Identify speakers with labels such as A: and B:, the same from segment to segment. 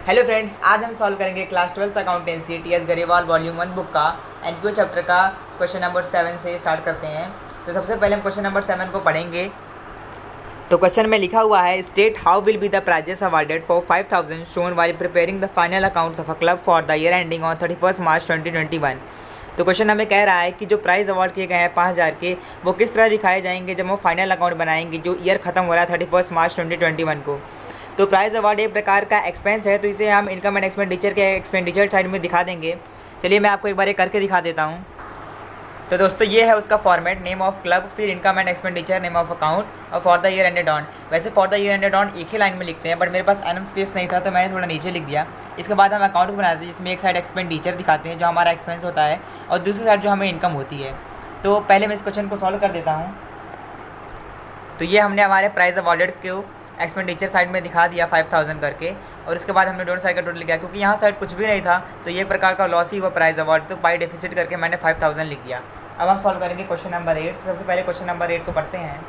A: Hello friends, आज हम solve करेंगे class 12th accountancy TS Grewal volume 1 book का एनपीओ चैप्टर का क्वेश्चन नंबर 7 से स्टार्ट करते हैं। तो सबसे पहले हम क्वेश्चन नंबर 7 को पढ़ेंगे। तो क्वेश्चन में लिखा हुआ है, state how will be the prizes awarded for 5000 shown while preparing the final accounts of a club for the year ending on 31 March 2021। तो क्वेश्चन हमें कह रहा है कि जो प्राइज़ अवार्ड किए गए हैं 5000 के, वो किस तरह दिखाए जाएंगे जब वो फाइनल अकाउंट बनाएंगे जो ईयर खत्म हो रहा है 31 मार्च 2021 को। तो प्राइज़ अवार्ड एक प्रकार का एक्सपेंस है, तो इसे हम इनकम एंड एक्सपेंडिचर के एक्सपेंडिचर साइड में दिखा देंगे। चलिए मैं आपको एक बार ये करके दिखा देता हूँ। तो दोस्तों ये है उसका फॉर्मेट, नेम ऑफ क्लब, फिर income and expenditure, name of account और for the year ended on. वैसे for the year ended on एक ही लाइन में लिखते हैं, बट मेरे पास एनम स्पेस नहीं था तो मैंने थोड़ा नीचे लिख दिया। इसके बाद हम अकाउंट बनाते हैं जिसमें एक साइड एक्सपेंडिचर दिखाते हैं जो हमारा एक्सपेंस होता है और दूसरी साइड जो हमें इनकम होती है। तो पहले मैं इस क्वेश्चन को सॉल्व कर देता हूँ। तो ये हमने हमारे प्राइज़ अवार्डेड को एक्सपेंडिचर साइड में दिखा दिया 5000 करके, और उसके बाद हमने दोनों साइड का टोटल लिखा क्योंकि यहाँ साइड कुछ भी नहीं था तो ये प्रकार का लॉस ही हुआ प्राइज़ अवार्ड, तो बाई डेफिसिट करके मैंने 5000 लिख दिया। अब हम सॉल्व करेंगे क्वेश्चन नंबर 8। सबसे पहले क्वेश्चन नंबर 8 को पढ़ते हैं।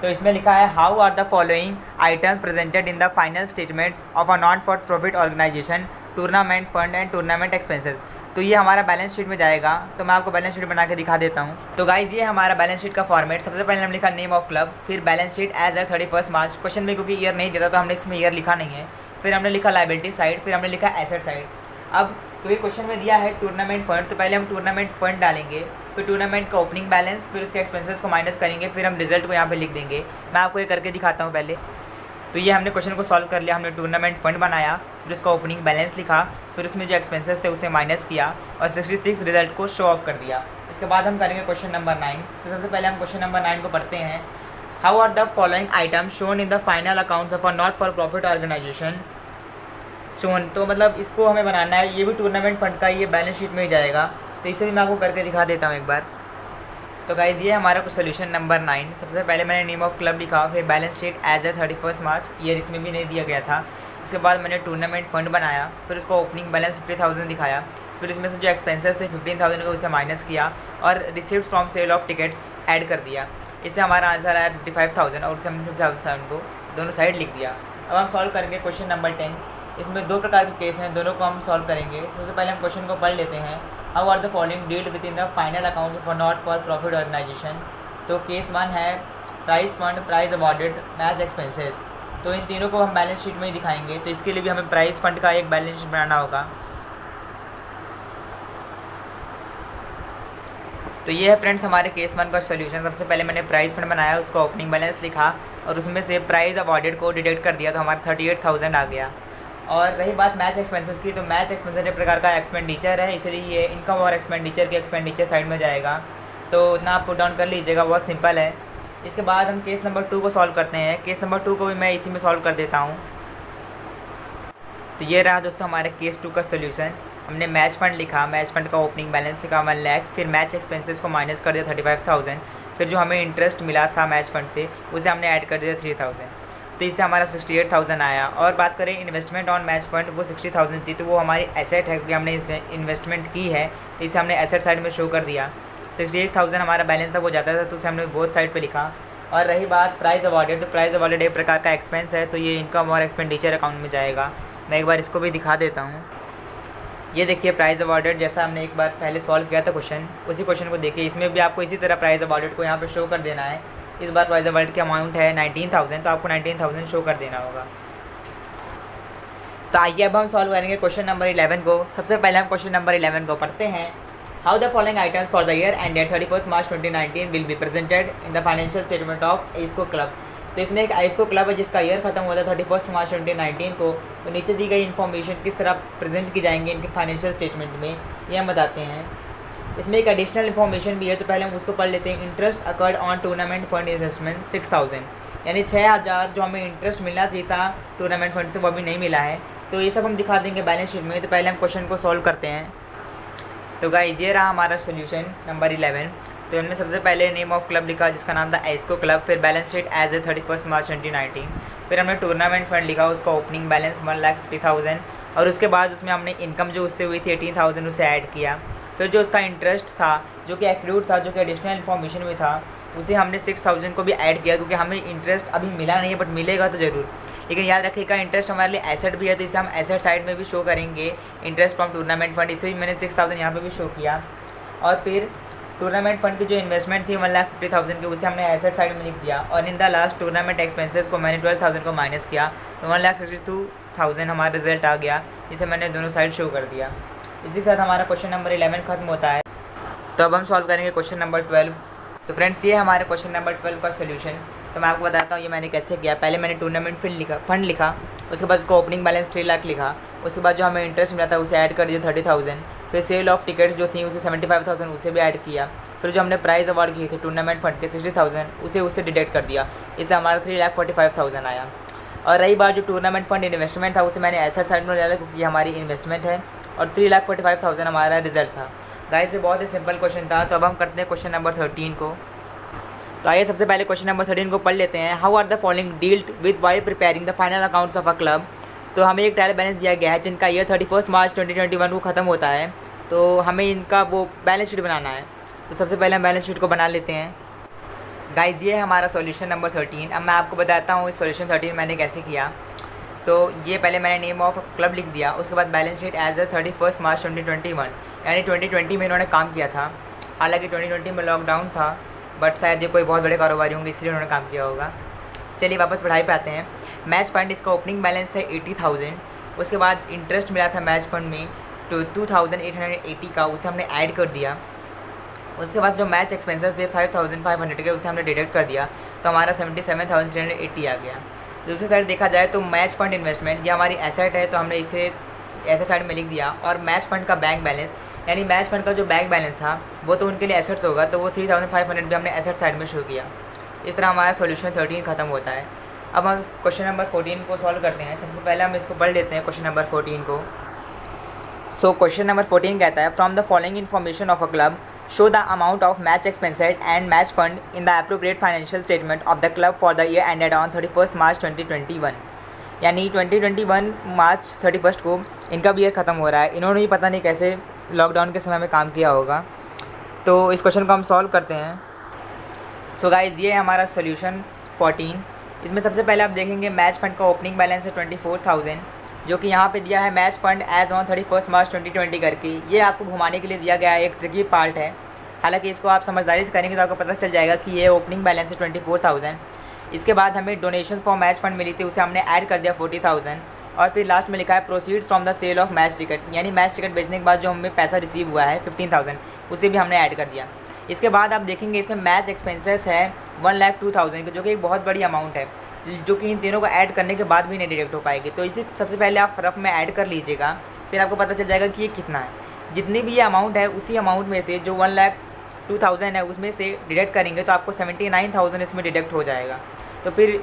A: तो इसमें लिखा है, how are the following items presented in the final statements of a non for profit organisation, tournament fund and tournament expenses. तो ये हमारा बैलेंस शीट में जाएगा, तो मैं आपको बैलेंस शीट बना के दिखा देता हूँ। तो गाइज ये हमारा बैलेंस शीट का फॉर्मेट। सबसे पहले हमने लिखा नेम ऑफ क्लब, फिर balance sheet as at 31 March. Question में क्योंकि ईयर नहीं देता तो हमने इसमें ईयर लिखा नहीं है। फिर हमने लिखा लाइबिलिटी साइड, फिर हमने लिखा एसेट साइड। अब क्योंकि क्वेश्चन में दिया है टूर्नामेंट फंड, तो पहले हम टूर्नामेंट फंड डालेंगे, फिर टूर्नामेंट का ओपनिंग बैलेंस, फिर उसके एक्सपेंसेस को माइनस करेंगे, फिर हम रिजल्ट को यहाँ पे लिख देंगे। मैं आपको ये करके दिखाता हूँ पहले। तो ये हमने क्वेश्चन को सॉल्व कर लिया। हमने टूर्नामेंट फंड बनाया, फिर उसका ओपनिंग बैलेंस लिखा, फिर उसमें जो एक्सपेंसेस थे उसे माइनस किया और 66 रिजल्ट को शो ऑफ कर दिया। इसके बाद हम करेंगे क्वेश्चन नंबर 9। तो सबसे पहले हम क्वेश्चन नंबर 9 को पढ़ते हैं। How are the following items shown in the final accounts of a not for profit organisation shown. तो मतलब इसको हमें बनाना है, ये भी टूर्नामेंट फंड का ये बैलेंस शीट में ही जाएगा, तो इसे भी मैं आपको करके दिखा देता हूँ एक बार। तो गाइज़ ये हमारा सोल्यूशन नंबर 9। सबसे पहले मैंने नेम ऑफ क्लब लिखा, फिर balance sheet as a 31 March, year इसमें भी नहीं दिया गया था। इसके बाद मैंने टूर्नामेंट फंड बनाया, फिर उसको ओपनिंग बैलेंस 50,000 दिखाया, फिर उसमें से जो एक्सपेंसेस थे 15,000 को उसे माइनस किया और receipt from sale of tickets add कर दिया। इससे हमारा आंसर आया 55,000 और उससे हमने 50,000 को दोनों साइड लिख दिया। अब हम सॉल्व करेंगे क्वेश्चन नंबर 10। इसमें दो प्रकार के केस हैं, दोनों को हम सॉल्व करेंगे। सबसे पहले हम क्वेश्चन को पढ़ लेते हैं। How are the following dealt with in the final account for not for profit organisation. तो केस 1 है prize fund, prize awarded, match expenses. तो इन तीनों को हम बैलेंस शीट में ही दिखाएंगे, तो इसके लिए भी हमें प्राइस फंड का एक बैलेंस शीट बनाना होगा। तो ये है फ्रेंड्स हमारे केस 1 का सोल्यूशन। सबसे पहले मैंने प्राइस फंड बनाया, उसका ओपनिंग बैलेंस लिखा और उसमें से प्राइस अवॉर्डेड को डिडक्ट कर दिया, तो हमारा 38,000 आ गया। और रही बात मैच एक्सपेंसेस की, तो मैच एक्सपेंसेस एक प्रकार का एक्सपेंडिचर है, इसलिए ये इनकम और एक्सपेंडिचर के एक्सपेंडिचर साइड में जाएगा। तो इतना आप पुट डाउन कर लीजिएगा, बहुत सिंपल है। इसके बाद हम केस नंबर 2 को सॉल्व करते हैं। केस नंबर 2 को भी मैं इसी में सॉल्व कर देता हूँ। तो ये रहा दोस्तों हमारे केस 2 का सोल्यूशन। हमने मैच फंड लिखा, मैच फंड का ओपनिंग बैलेंस लिखा 1 लाख, फिर मैच एक्सपेंसेस को माइनस कर दिया 35,000, फिर जो हमें इंटरेस्ट मिला था मैच फंड से उसे हमने ऐड कर दिया 3,000, तो इससे हमारा 68,000 आया। और बात करें इन्वेस्टमेंट ऑन मैच फंड, वो 60,000 थी, तो वो हमारी एसेट है क्योंकि हमने इन्वेस्टमेंट की है, तो इसे हमने एसेट साइड में शो कर दिया। 68,000 हमारा बैलेंस था, वो जाता था, तो उसे हमने बोथ साइड पे लिखा। और रही बात प्राइस अवॉर्डेड, तो प्राइस अवॉर्डेड एक प्रकार का एक्सपेंस है, तो ये इनकम और एक्सपेंडिचर अकाउंट में जाएगा। मैं एक बार इसको भी दिखा देता हूँ। ये देखिए प्राइस अवॉर्डेड, जैसा हमने एक बार पहले सॉल्व किया था क्वेश्चन, उसी क्वेश्चन को देखिए। इसमें भी आपको इसी तरह प्राइस अवॉर्डेड को यहाँ पे शो कर देना है। इस बार प्राइस अवॉर्डेड की अमाउंट है 19,000, तो आपको 19,000 शो कर देना होगा। तो आइए अब हम सॉल्व करेंगे क्वेश्चन नंबर 11 को। सबसे पहले हम क्वेश्चन नंबर 11 को पढ़ते हैं। How the following items for the year ended 31 March 2019 will be presented in the financial statement of Esco club. तो इसमें एक एस्को क्लब है जिसका ईयर खत्म होता है 31 मार्च 2019 को। तो नीचे दी गई इन्फॉर्मेशन किस तरह प्रेजेंट की जाएंगे इनके फाइनेंशियल स्टेटमेंट में, ये हम बताते हैं। इसमें एक एडिशनल इन्फॉर्मेशन भी है, तो पहले हम उसको पढ़ लेते हैं। Interest occurred on tournament fund investment 6,000, यानी 6,000 जो हमें इंटरेस्ट मिलना चाहिए था टूर्नामेंट फंड से, वो अभी नहीं मिला है, तो ये सब हम दिखा देंगे बैलेंस शीट में। तो पहले हम क्वेश्चन को सॉल्व करते हैं। तो गाइस ये रहा हमारा सोल्यूशन नंबर 11। तो हमने सबसे पहले नेम ऑफ क्लब लिखा जिसका नाम था एस्को क्लब, फिर balance sheet as a 31 March 2019, फिर हमने टूर्नामेंट फंड लिखा, उसका ओपनिंग बैलेंस 1,50,000 और उसके बाद उसमें हमने इनकम जो उससे हुई थी 18,000 उसे ऐड किया। फिर जो उसका इंटरेस्ट था जो कि एक्लूड था, जो कि एडिशनल इन्फॉर्मेशन में था, उसे हमने 6,000 को भी ऐड किया क्योंकि हमें इंटरेस्ट अभी मिला नहीं है, बट मिलेगा तो ज़रूर। लेकिन याद रखिएगा इंटरेस्ट हमारे लिए एसेट भी है, तो इसे हम एसेट साइड में भी शो करेंगे। इंटरेस्ट फ्रॉम टूर्नामेंट फंड, इसे भी मैंने 6000 यहाँ पे भी शो किया। और फिर टूर्नामेंट फंड की जो इन्वेस्टमेंट थी 1,50,000 की, उसे हमने एसेट साइड में लिख दिया। और in the last tournament expenses को मैंने 12,000 को माइनस किया, तो 1,62,000 हमारा रिजल्ट आ गया। इसे मैंने दोनों साइड शो कर दिया। इसी के साथ हमारा क्वेश्चन नंबर 11 खत्म होता है। तो अब हम सॉल्व करेंगे क्वेश्चन नंबर 12। तो फ्रेंड्स ये हमारे क्वेश्चन नंबर 12 का सोल्यूशन। तो मैं आपको बताता हूँ ये मैंने कैसे किया। पहले मैंने टूर्नामेंट फंड लिखा, उसके बाद उसको ओपनिंग बैलेंस 3 लाख लिखा, उसके बाद जो हमें इंटरेस्ट मिला था उसे ऐड कर दिया 30,000, फिर सेल ऑफ टिकट्स जो थी उसे 75,000 उसे भी ऐड किया, फिर जो हमने प्राइज़ अवार्ड किए थे टूर्नामेंट फंड के 60,000 उससे डिडक्ट कर दिया। इससे हमारा 3,45,000 आया। और रही बात जो टूर्नामेंट फंड इन्वेस्टमेंट था उसे मैंने एसेट साइड में डाला क्योंकि हमारी इन्वेस्टमेंट है, और 3,45,000 हमारा रिजल्ट था। गाइस ये बहुत ही सिंपल क्वेश्चन था। तो अब हम करते हैं क्वेश्चन नंबर 13 को। तो आइए सबसे पहले क्वेश्चन नंबर 13 को पढ़ लेते हैं। How are the following dealt with while preparing the final accounts of a club. तो हमें एक ट्रायल बैलेंस दिया गया है जिनका ईयर 31 मार्च 2021 को ख़त्म होता है। तो हमें इनका वो बैलेंस शीट बनाना है। तो सबसे पहले हम बैलेंस शीट को बना लेते हैं। गाइज ये है हमारा सॉल्यूशन नंबर 13। अब मैं आपको बताता हूँ इस सॉल्यूशन 13 मैंने कैसे किया। तो ये पहले मैंने नेम ऑफ क्लब लिख दिया, उसके बाद बैलेंस शीट एज 31 मार्च 2021, यानी 2020 में इन्होंने काम किया था। हालांकि 2020 में लॉकडाउन था, बट शायद ये कोई बहुत बड़े कारोबारी होंगे इसलिए उन्होंने काम किया होगा। चलिए वापस पढ़ाई पे आते हैं। मैच फंड इसका ओपनिंग बैलेंस है 80,000, उसके बाद इंटरेस्ट मिला था मैच फंड में तो 2,880 का, उसे हमने ऐड कर दिया। उसके बाद जो मैच एक्सपेंसेस थे 5,500 के, उसे हमने डिडक्ट कर दिया, तो हमारा 77,380 आ गया। दूसरी साइड देखा जाए तो मैच फंड इन्वेस्टमेंट ये हमारी एसेट है, तो हमने इसे एसेट साइड में लिख दिया। और मैच फंड का बैंक बैलेंस, यानी मैच फंड का जो बैंक बैलेंस था वो तो उनके लिए एसेट्स होगा, तो वो 3,500 भी हमने एसेट साइड में शो किया। इस तरह हमारा सॉल्यूशन 13 खत्म होता है। अब हम क्वेश्चन नंबर 14 को सॉल्व करते हैं। सबसे पहले हम इसको पढ़ लेते हैं क्वेश्चन नंबर 14 को। सो क्वेश्चन नंबर 14 कहता है from the following information of a club show the amount of match expenses and match fund in the appropriate financial statement of the club for the year ended on 31st March 2021। यानी 2021 मार्च 31 को इनका भी year ख़त्म हो रहा है। इन्होंने ही पता नहीं कैसे लॉकडाउन के समय में काम किया होगा। तो इस क्वेश्चन को हम सॉल्व करते हैं। सो गाइज ये है हमारा सोल्यूशन 14। इसमें सबसे पहले आप देखेंगे मैच फंड का ओपनिंग बैलेंस है 24,000, जो कि यहाँ पे दिया है match fund as on 31 March 2020 करके। ये आपको घुमाने के लिए दिया गया है, एक ट्रिकी पार्ट है। हालांकि इसको आप समझदारी से करेंगे तो आपको पता चल जाएगा कि ये ओपनिंग बैलेंस है 24,000। इसके बाद हमें डोनेशंस फॉर मैच फंड मिली थी, उसे हमने ऐड कर दिया 40,000। और फिर लास्ट में लिखा है proceeds from the sale of match ticket, यानी मैच टिकट बेचने के बाद जो हमें पैसा रिसीव हुआ है 15,000, उसे भी हमने ऐड कर दिया। इसके बाद आप देखेंगे इसमें मैच एक्सपेंसेस है 1,02,000 जो कि एक बहुत बड़ी अमाउंट है, जो कि इन तीनों को ऐड करने के बाद भी नहीं डिडक्ट हो पाएगी। तो इसे सबसे पहले आप रफ में ऐड कर लीजिएगा, फिर आपको पता चल जाएगा कि ये कितना है। जितनी भी ये अमाउंट है उसी अमाउंट में से जो 1,02,000 है उसमें से डिडक्ट करेंगे तो आपको 79,000 इसमें डिडक्ट हो जाएगा। तो फिर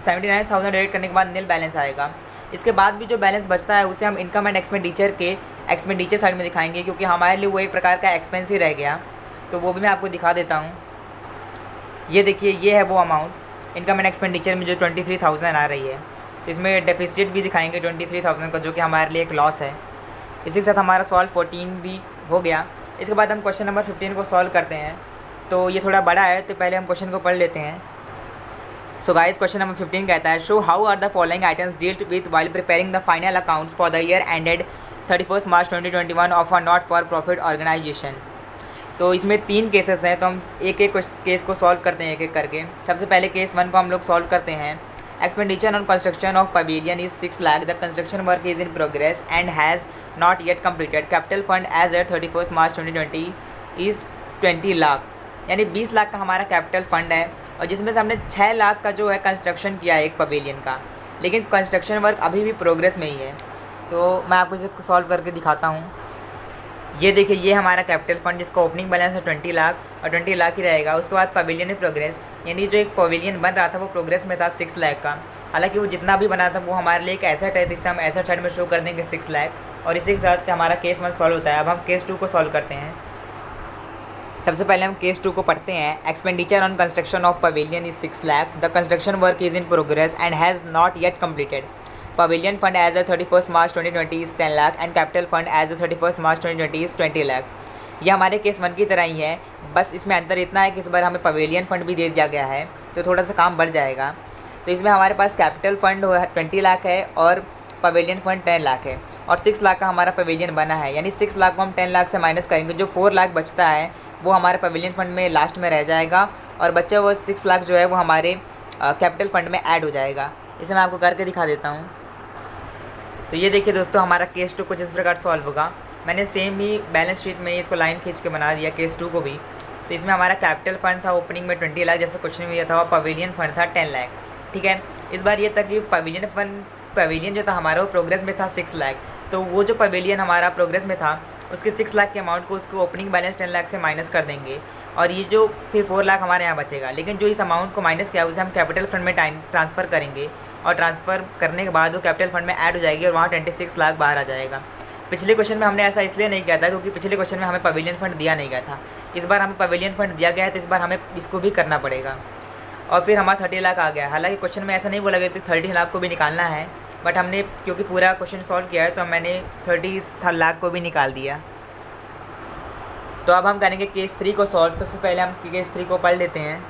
A: 79,000 डिडक्ट करने के बाद नील बैलेंस आएगा। इसके बाद भी जो बैलेंस बचता है उसे हम इनकम एंड एक्सपेंडिचर के एक्सपेंडिचर साइड में दिखाएंगे, क्योंकि हमारे लिए वो एक प्रकार का एक्सपेंस ही रह गया। तो वो भी मैं आपको दिखा देता हूँ। ये देखिए ये है वो अमाउंट इनकम एंड एक्सपेंडिचर में जो 23,000 आ रही है। तो इसमें डेफिसिट भी दिखाएंगे 23,000 का, जो कि हमारे लिए एक लॉस है। इसी के साथ हमारा सॉल्व 14 भी हो गया। इसके बाद हम क्वेश्चन नंबर 15 को सॉल्व करते हैं। तो ये थोड़ा बड़ा है, तो पहले हम क्वेश्चन को पढ़ लेते हैं। सो गाइस क्वेश्चन नंबर 15 कहता है show how are the following items dealt with while preparing the final accounts for the year ended 31 March 2021 of a not for profit organisation. तो इसमें 3 केसेस हैं, तो हम एक एक केस को सॉल्व करते हैं एक एक करके। सबसे पहले केस 1 को हम लोग सॉल्व करते हैं। Expenditure on construction of pavilion is 6 lakh. The construction work is in progress and has not yet completed. Capital fund as at 31 March 2020 is 20 lakh, यानी 20 लाख का हमारा कैपिटल फंड है, और जिसमें से हमने 6 लाख का जो है कंस्ट्रक्शन किया है एक पवेलियन का, लेकिन कंस्ट्रक्शन वर्क अभी भी प्रोग्रेस में ही है। तो मैं आपको इसे सॉल्व करके दिखाता हूँ। ये देखिए ये हमारा कैपिटल फंड जिसका ओपनिंग बैलेंस है 20 लाख और 20 लाख ही रहेगा। उसके बाद पवेलियन इन प्रोग्रेस, यानी जो एक पवेलियन बन रहा था वो प्रोग्रेस में था 6 लाख का। हालांकि वो जितना भी बना था वो हमारे लिए एक एसेट है, जिससे हम एसेट साइड में शो कर देंगे 6 लाख। और इसी के साथ हमारा केस 1 सॉल्व होता है। अब हम केस 2 को सॉल्व करते हैं। सबसे पहले हम केस 2 को पढ़ते हैं। Expenditure on construction of pavilion is 6 lakh. The construction work is in progress and has not yet completed. Pavilion fund as of 31 March 2020 is 10 lakh and capital fund as of 31 March 2020 is 20 lakh. ये हमारे case 1 की तरह ही है, बस इसमें अंतर इतना है कि इस बार हमें पवेलियन फंड भी दे दिया गया है, तो थोड़ा सा काम बढ़ जाएगा। तो इसमें हमारे पास कैपिटल फंड 20 लाख है और पवेलियन फंड 10 लाख है और 6 लाख का हमारा पवेलियन बना है, यानी 6 लाख को हम 10 लाख से माइनस करेंगे, जो 4 लाख बचता है वो हमारे पवेलियन फंड में लास्ट में रह जाएगा और बच्चा वो 6 लाख जो है वो हमारे कैपिटल फंड में ऐड हो जाएगा। इसे मैं आपको करके दिखा देता हूँ। तो ये देखिए दोस्तों, हमारा केस 2 कुछ इस प्रकार सॉल्व होगा। मैंने सेम ही बैलेंस शीट में इसको लाइन खींच के बना दिया केस 2 को भी। तो इसमें हमारा कैपिटल फंड था ओपनिंग में 20 लाख जैसा क्वेश्चन में दिया था, और पवेलियन फंड था 10 लाख। ठीक है, इस बार ये था कि पवेलियन जो था हमारा वो प्रोग्रेस में था 6 लाख। तो वो जो पवेलियन हमारा प्रोग्रेस में था उसके 6 लाख के अमाउंट को उसको ओपनिंग बैलेंस 10 लाख से माइनस कर देंगे और ये जो फिर 4 लाख हमारे यहाँ बचेगा। लेकिन जो इस अमाउंट को माइनस किया उसे हम कैपिटल फंड में ट्रांसफ़र करेंगे और ट्रांसफ़र करने के बाद वो कैपिटल फंड में ऐड हो जाएगी और वहाँ 26 लाख बाहर आ जाएगा। पिछले क्वेश्चन में हमने ऐसा इसलिए नहीं किया था क्योंकि पिछले क्वेश्चन में हमें पवेलियन फंड दिया नहीं गया था। इस बार हमें पवेलियन फंड दिया गया है, तो इस बार हमें इसको भी करना पड़ेगा और फिर हमारा 30 लाख आ गया। हालांकि क्वेश्चन में ऐसा नहीं बोला गया कि 30 लाख को भी निकालना है, बट हमने क्योंकि पूरा क्वेश्चन सॉल्व किया है तो मैंने 30 लाख को भी निकाल दिया। तो अब हम करेंगे केस 3 को सॉल्व। तो सबसे पहले हम केस 3 को पढ़ लेते हैं।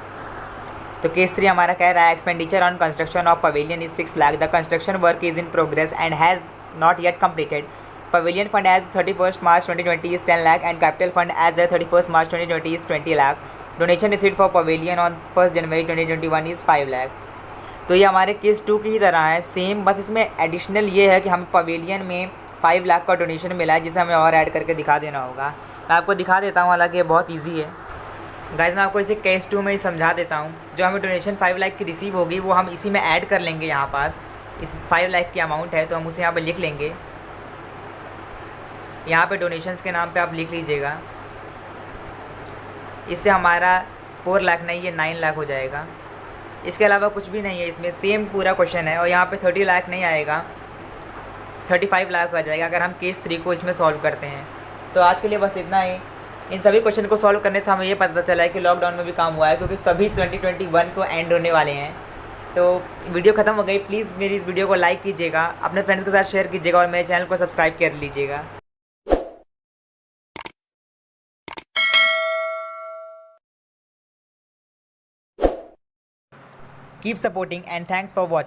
A: तो केस 3 हमारा कह रहा है expenditure on construction of pavilion is 6 lakh. The construction work is in progress and has not yet completed. Pavilion fund as 31st March 2020 is 10 lakh and capital fund as the 31st March 2020 is 20 lakh. Donation received for Pavilion on 1st January 2021 is 5 lakh. तो ये हमारे case 2 की ही तरह है same, बस इसमें additional ये है कि हमें पवेलियन में 5 लाख का डोनेशन मिला है जिसे हमें और ऐड करके दिखा देना होगा। मैं आपको दिखा देता हूँ, हालांकि ये बहुत ईजी है गाइस। मैं आपको इसे केस 2 में ही समझा देता हूँ। जो हमें डोनेशन 5 लाख की रिसीव होगी वो हम इसी में ऐड कर लेंगे। यहाँ पास इस 5 लाख की अमाउंट है तो हम उसे यहाँ पर लिख लेंगे। यहाँ पे डोनेशंस के नाम पे आप लिख लीजिएगा। इससे हमारा 4 लाख नहीं, ये 9 लाख हो जाएगा। इसके अलावा कुछ भी नहीं है इसमें, सेम पूरा क्वेश्चन है। और यहाँ पे 30 लाख नहीं आएगा, 35 लाख आ जाएगा अगर हम केस 3 को इसमें सॉल्व करते हैं। तो आज के लिए बस इतना ही। इन सभी क्वेश्चन को सॉल्व करने से हमें ये पता चला है कि लॉकडाउन में भी काम हुआ है, क्योंकि सभी 2021 को एंड होने वाले हैं। तो वीडियो ख़त्म हो गई। प्लीज़ मेरी इस वीडियो को लाइक कीजिएगा, अपने फ्रेंड्स के साथ शेयर कीजिएगा और मेरे चैनल को सब्सक्राइब कर लीजिएगा। Keep supporting and thanks for watching.